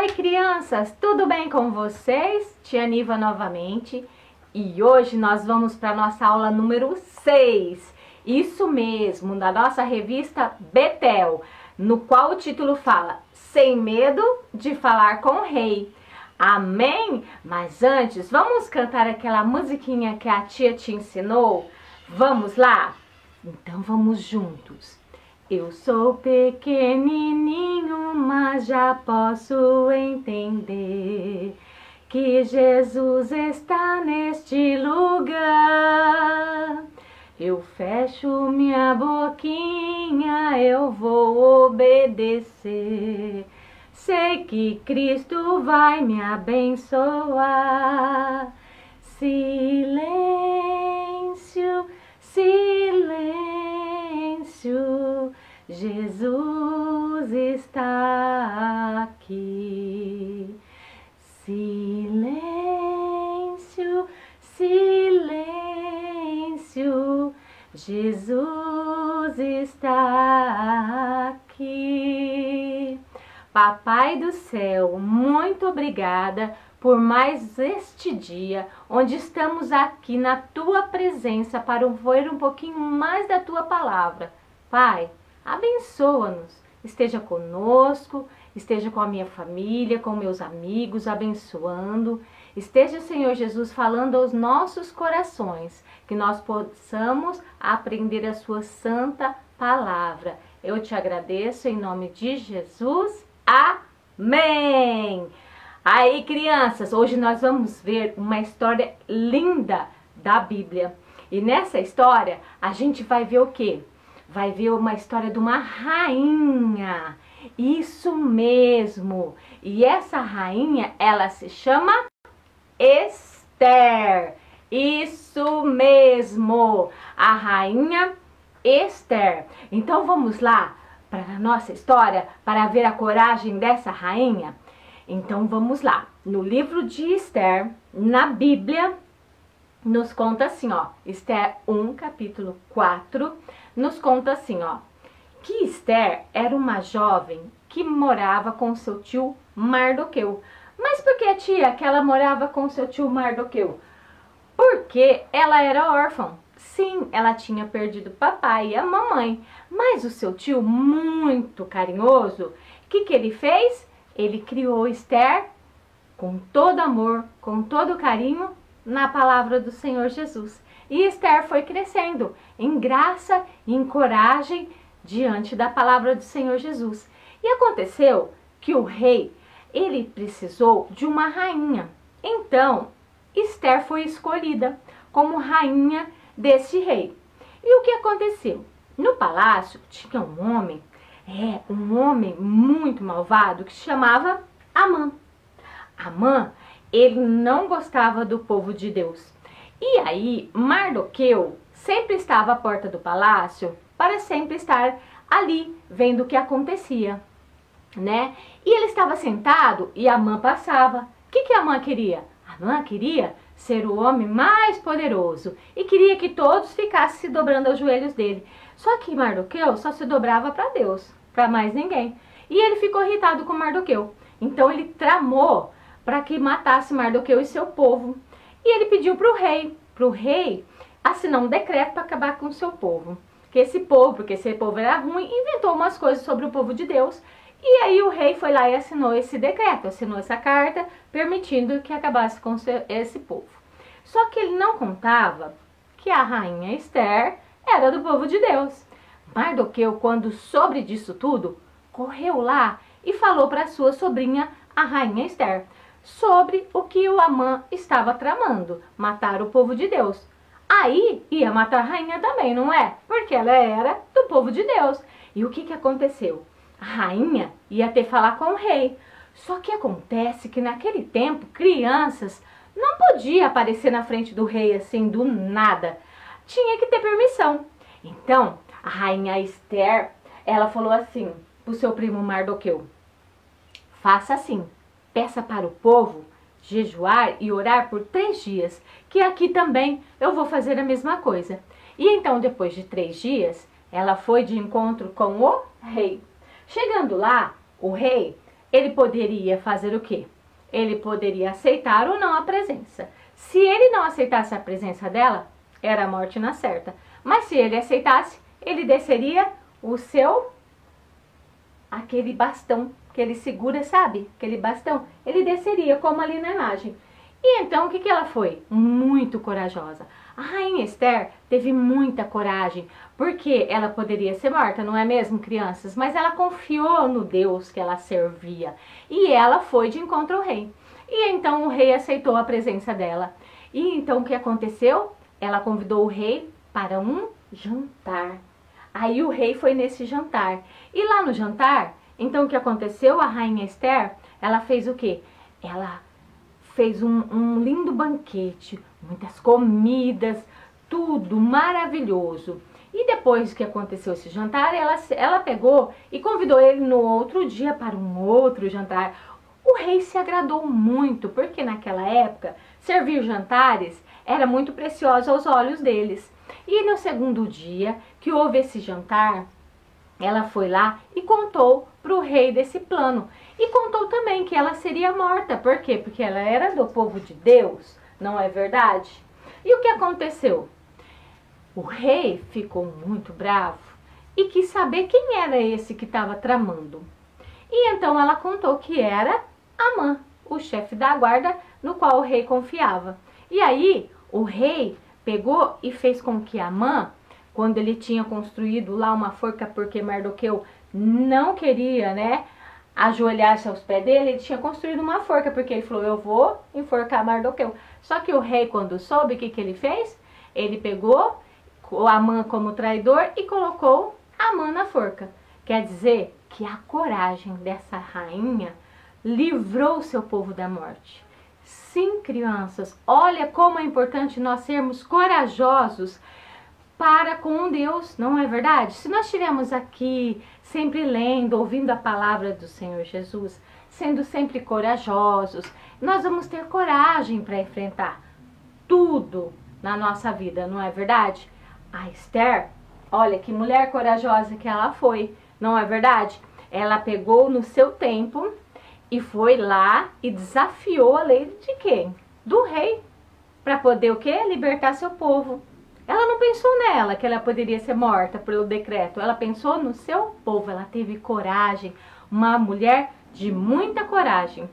Oi, crianças, tudo bem com vocês? Tia Niva novamente. E hoje nós vamos para a nossa aula número 6. Isso mesmo, da nossa revista Betel, no qual o título fala Sem Medo de Falar com o Rei. Amém? Mas antes, vamos cantar aquela musiquinha que a tia te ensinou? Vamos lá? Então vamos juntos. Eu sou pequenininho, mas já posso entender que Jesus está neste lugar. Eu fecho minha boquinha, eu vou obedecer. Sei que Cristo vai me abençoar. Silêncio, silêncio, Jesus está aqui. Silêncio, silêncio, Jesus está aqui. Papai do céu, muito obrigada por mais este dia, onde estamos aqui na Tua presença para ouvir um pouquinho mais da Tua palavra. Pai, abençoa-nos, esteja conosco, esteja com a minha família, com meus amigos, abençoando. Esteja, Senhor Jesus, falando aos nossos corações, que nós possamos aprender a Sua santa palavra. Eu te agradeço em nome de Jesus. Amém! Aí, crianças, hoje nós vamos ver uma história linda da Bíblia. E nessa história, a gente vai ver o quê? Vai ver uma história de uma rainha. Isso mesmo! E essa rainha, ela se chama Esther. Isso mesmo! A rainha Esther. Então vamos lá para a nossa história, para ver a coragem dessa rainha? Então vamos lá. No livro de Esther, na Bíblia, nos conta assim, ó. Esther 1, capítulo 4, nos conta assim, ó. Que Esther era uma jovem que morava com seu tio Mardoqueu. Mas por que, tia, que ela morava com seu tio Mardoqueu? Porque ela era órfã. Sim, ela tinha perdido o papai e a mamãe. Mas o seu tio, muito carinhoso, o que ele fez? Ele criou Esther com todo amor, com todo carinho, na palavra do Senhor Jesus. E Esther foi crescendo em graça e em coragem diante da palavra do Senhor Jesus. E aconteceu que o rei, ele precisou de uma rainha. Então, Esther foi escolhida como rainha desse rei. E o que aconteceu? No palácio tinha um homem muito malvado que se chamava Amã. Amã, ele não gostava do povo de Deus. E aí, Mardoqueu sempre estava à porta do palácio para sempre estar ali, vendo o que acontecia, né? E ele estava sentado e Amã passava. O que Amã queria? Amã queria ser o homem mais poderoso e queria que todos ficassem se dobrando aos joelhos dele. Só que Mardoqueu só se dobrava para Deus, para mais ninguém. E ele ficou irritado com Mardoqueu. Então ele tramou para que matasse Mardoqueu e seu povo. E ele pediu para o rei assinar um decreto para acabar com o seu povo. Porque esse povo era ruim, inventou umas coisas sobre o povo de Deus. E aí o rei foi lá e assinou esse decreto, assinou essa carta, permitindo que acabasse com esse povo. Só que ele não contava que a rainha Esther era do povo de Deus. Mardoqueu, quando soube disso tudo, correu lá e falou para sua sobrinha, a rainha Esther, sobre o que o Amã estava tramando, matar o povo de Deus. Aí ia matar a rainha também, não é? Porque ela era do povo de Deus. E o que aconteceu? A rainha ia ter que falar com o rei. Só que acontece que naquele tempo, crianças não podiam aparecer na frente do rei assim do nada. Tinha que ter permissão. Então, a rainha Esther, ela falou assim para o seu primo Mardoqueu: faça assim, peça para o povo jejuar e orar por 3 dias, que aqui também eu vou fazer a mesma coisa. E então, depois de 3 dias, ela foi de encontro com o rei. Chegando lá, o rei ele poderia fazer o quê? Ele poderia aceitar ou não a presença. Se ele não aceitasse a presença dela, era a morte na certa. Mas se ele aceitasse, ele desceria o seu, aquele bastão que ele segura, sabe? Aquele bastão, ele desceria como ali na imagem. E então o que ela foi? Muito corajosa. A rainha Esther teve muita coragem, porque ela poderia ser morta, não é mesmo, crianças? Mas ela confiou no Deus que ela servia. E ela foi de encontro ao rei. E então o rei aceitou a presença dela. E então o que aconteceu? Ela convidou o rei para um jantar. Aí o rei foi nesse jantar. E lá no jantar, então o que aconteceu? A rainha Esther, ela fez o quê? Ela fez um lindo banquete, muitas comidas, tudo maravilhoso. E depois que aconteceu esse jantar, ela pegou e convidou ele no outro dia para um outro jantar. O rei se agradou muito, porque naquela época, servir jantares era muito precioso aos olhos deles. E no segundo dia que houve esse jantar, ela foi lá e contou para o rei desse plano. E contou também que ela seria morta. Por quê? Porque ela era do povo de Deus, não é verdade? E o que aconteceu? O rei ficou muito bravo e quis saber quem era esse que estava tramando. E então ela contou que era Amã, o chefe da guarda no qual o rei confiava. E aí o rei pegou e fez com que Amã, quando ele tinha construído lá uma forca, porque Mardoqueu não queria, né, ajoelhar-se aos pés dele, ele tinha construído uma forca, porque ele falou, eu vou enforcar Mardoqueu. Só que o rei, quando soube, o que ele fez? Ele pegou o Amã como traidor e colocou Amã na forca. Quer dizer que a coragem dessa rainha livrou seu povo da morte. Sim, crianças, olha como é importante nós sermos corajosos para com Deus, não é verdade? Se nós estivermos aqui sempre lendo, ouvindo a palavra do Senhor Jesus, sendo sempre corajosos, nós vamos ter coragem para enfrentar tudo na nossa vida, não é verdade? A Esther, olha que mulher corajosa que ela foi, não é verdade? Ela pegou no seu tempo e foi lá e desafiou a lei de quem? Do rei, para poder o quê? Libertar seu povo. Ela não pensou nela, que ela poderia ser morta pelo decreto. Ela pensou no seu povo, ela teve coragem. Uma mulher de muita coragem.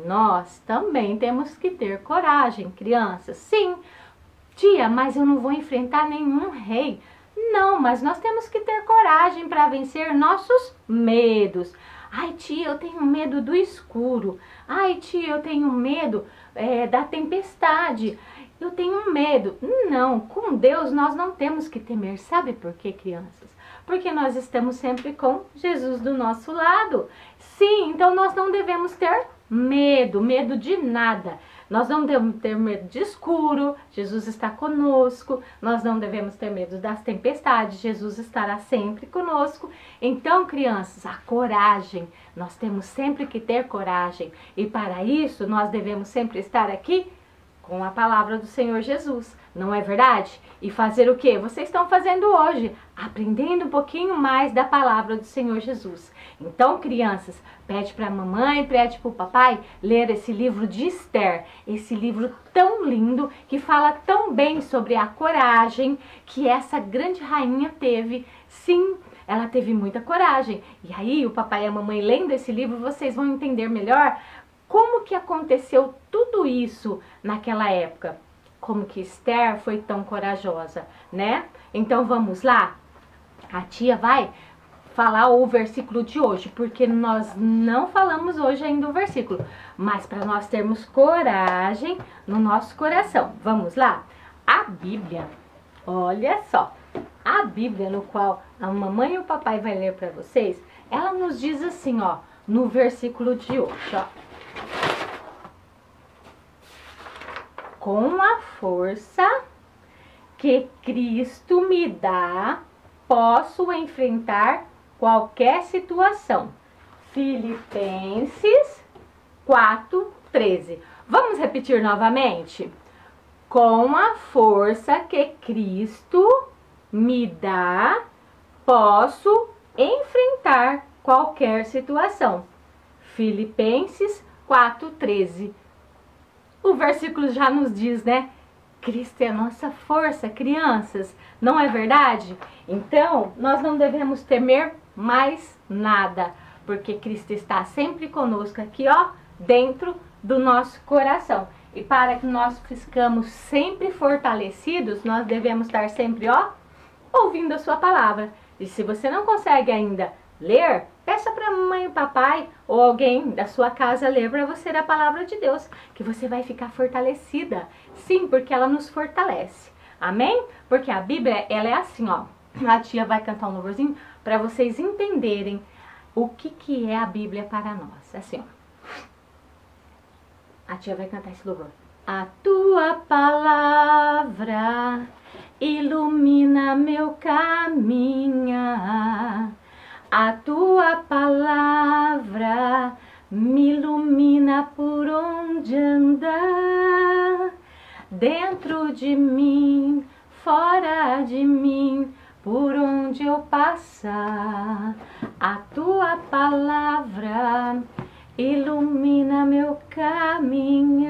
Nós também temos que ter coragem, crianças. Sim, tia, mas eu não vou enfrentar nenhum rei. Não, mas nós temos que ter coragem para vencer nossos medos. Ai, tia, eu tenho medo do escuro. Ai, tia, eu tenho medo da tempestade. Eu tenho medo. Não, com Deus nós não temos que temer. Sabe por quê, crianças? Porque nós estamos sempre com Jesus do nosso lado. Sim, então nós não devemos ter medo de nada. Nós não devemos ter medo de escuro, Jesus está conosco. Nós não devemos ter medo das tempestades, Jesus estará sempre conosco. Então, crianças, a coragem, nós temos sempre que ter coragem. E para isso, nós devemos sempre estar aqui com a palavra do Senhor Jesus, não é verdade? E fazer o que vocês estão fazendo hoje? Aprendendo um pouquinho mais da palavra do Senhor Jesus. Então, crianças, pede para a mamãe, pede para o papai ler esse livro de Esther, esse livro tão lindo, que fala tão bem sobre a coragem que essa grande rainha teve. Sim, ela teve muita coragem. E aí, o papai e a mamãe lendo esse livro, vocês vão entender melhor como que aconteceu tudo isso naquela época? Como que Esther foi tão corajosa, né? Então vamos lá? A tia vai falar o versículo de hoje, porque nós não falamos hoje ainda o versículo, mas para nós termos coragem no nosso coração. Vamos lá? A Bíblia, olha só, a Bíblia no qual a mamãe e o papai vai ler para vocês, ela nos diz assim, ó, no versículo de hoje, ó. Com a força que Cristo me dá, posso enfrentar qualquer situação. Filipenses 4:13. Vamos repetir novamente? Com a força que Cristo me dá, posso enfrentar qualquer situação. Filipenses 4:13. O versículo já nos diz, né? Cristo é a nossa força, crianças, não é verdade? Então, nós não devemos temer mais nada, porque Cristo está sempre conosco aqui, ó, dentro do nosso coração. E para que nós ficamos sempre fortalecidos, nós devemos estar sempre, ó, ouvindo a sua palavra. E se você não consegue ainda ler, peça para a mamãe e papai ou alguém da sua casa ler para você a palavra de Deus, que você vai ficar fortalecida. Sim, porque ela nos fortalece. Amém? Porque a Bíblia, ela é assim, ó. A tia vai cantar um louvorzinho para vocês entenderem o que é a Bíblia para nós. Assim, ó. A tia vai cantar esse louvor. A tua palavra ilumina meu caminho. A tua palavra me ilumina por onde andar. Dentro de mim, fora de mim, por onde eu passar. A tua palavra ilumina meu caminho.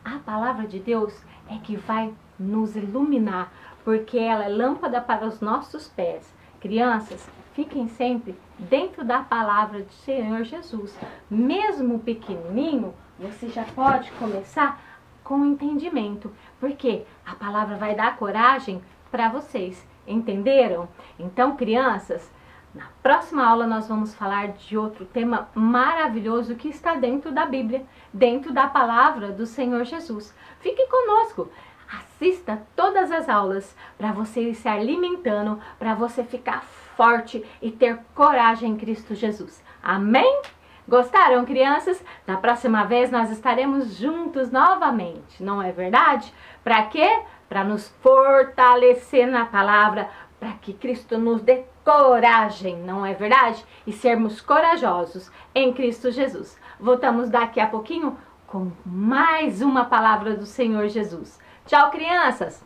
A palavra de Deus é que vai nos iluminar, porque ela é lâmpada para os nossos pés. Crianças, fiquem sempre dentro da palavra do Senhor Jesus. Mesmo pequenininho, você já pode começar com entendimento, porque a palavra vai dar coragem para vocês. Entenderam? Então, crianças, na próxima aula nós vamos falar de outro tema maravilhoso que está dentro da Bíblia, dentro da palavra do Senhor Jesus. Fique conosco. Assista todas as aulas para você ir se alimentando, para você ficar forte e ter coragem em Cristo Jesus. Amém? Gostaram, crianças? Da próxima vez nós estaremos juntos novamente, não é verdade? Para quê? Para nos fortalecer na palavra, para que Cristo nos dê coragem, não é verdade? E sermos corajosos em Cristo Jesus. Voltamos daqui a pouquinho com mais uma palavra do Senhor Jesus. Tchau, crianças!